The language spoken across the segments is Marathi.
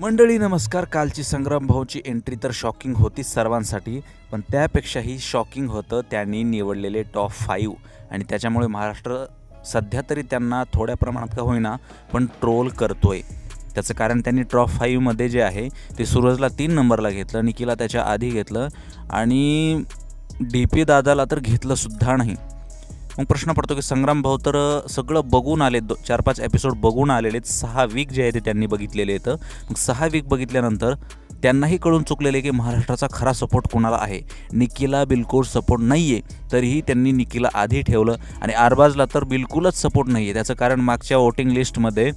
मंडळी नमस्कार. कालची संग्राम भाऊची एंट्री तर शॉकिंग होतीच सर्वांसाठी, पण त्यापेक्षाही शॉकिंग होतं त्यांनी निवडलेले टॉप 5 आणि त्याच्यामुळे महाराष्ट्र सध्या तरी त्यांना थोड्या प्रमाणात का होईना पण ट्रोल करतोय. त्याचं कारण त्यांनी टॉप 5 मध्ये जे आहे ते सूरजला 3 नंबरला घेतलं, निकीला त्याच्या आधी घेतलं आणि DP दादाला तर घेतलं सुद्धा नाही. मग प्रश्न पडतो की संग्राम भाऊ तर सगळं बघून आले, 4-5 एपिसोड बघून आलेले आहेत. 6 वीक जे आहे ते त्यांनी बघितलेले आहेत. मग 6 वीक बघितल्यानंतर त्यांनाही कळून चुकलेले की महाराष्ट्राचा खरा सपोर्ट कोणाला आहे. निकीला बिलकुल सपोर्ट नाही आहे, तरीही त्यांनी निकीला आधी ठेवलं आणि अरबाजला तर बिलकुलच सपोर्ट नाही आहे. त्याचं कारण मागच्या वोटिंग लिस्टमध्ये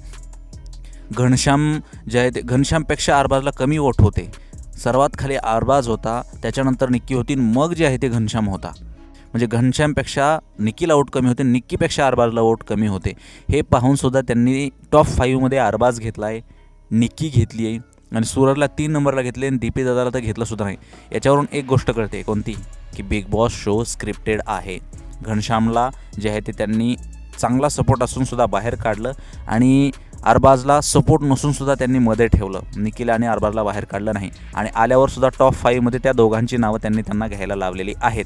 घनश्याम जे आहे ते घनश्यामपेक्षा अरबाजला कमी वोट होते. सर्वात खाली अरबाज होता, त्याच्यानंतर निक्की होती, मग जे आहे ते घनश्याम होता. म्हणजे घनश्यामपेक्षा निकीला वोट कमी होते, निक्कीपेक्षा अरबाजला वोट कमी होते. हे पाहूनसुद्धा त्यांनी टॉप 5 मध्ये अरबाज घेतला आहे, निक्की घेतली आहे आणि सूरजला 3 नंबरला घेतले आणि DP दादाला तर घेतलंसुद्धा नाही. याच्यावरून एक गोष्ट कळते, कोणती की बिग बॉस शो स्क्रिप्टेड आहे. घनश्यामला जे आहे ते त्यांनी चांगला सपोर्ट असूनसुद्धा बाहेर काढलं आणि अरबाजला सपोर्ट नसूनसुद्धा त्यांनी मध्ये ठेवलं. निकीला आणि अरबाजला बाहेर काढलं नाही आणि आल्यावरसुद्धा टॉप 5 मध्ये त्या दोघांची नावं त्यांना घ्यायला लावलेली आहेत.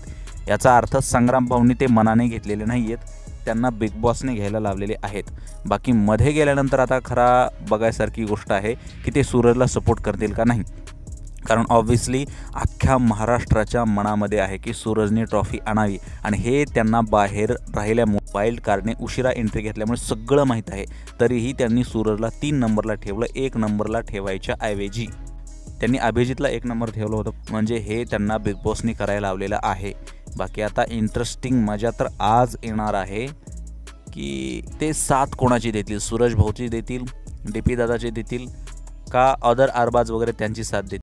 याचा अर्थ संग्राम भाऊंनी ते मनाने घेतलेले नाही आहेत, त्यांना बिग बॉसने घ्यायला लावलेले आहेत. बाकी मध्ये गेल्यानंतर आता खरा बघायसारखी गोष्ट आहे की ते सूरजला सपोर्ट करतील का नाही. कारण ऑब्व्हियसली अख्ख्या महाराष्ट्राच्या मनामध्ये आहे की सूरजने ट्रॉफी आणावी आणि हे त्यांना बाहेर राहिल्यामुळे वाईल्ड कार्डने उशिरा एंट्री घेतल्यामुळे सगळं माहीत आहे. तरीही त्यांनी सूरजला 3 नंबरला ठेवलं. 1 नंबरला ठेवायच्या ऐवजी त्यांनी अभिजितला 1 नंबर ठेवलं होतं. म्हणजे हे त्यांना बिग बॉसने करायला लावलेलं आहे. बाकी आता इंटरेस्टिंग मजा तर आज येणार आहे की ते 7 कोणाची देतील. सूरज भाऊची देतील, DP दादाची देतील का अदर अरबाज वगैरे त्यांची साथ देतील.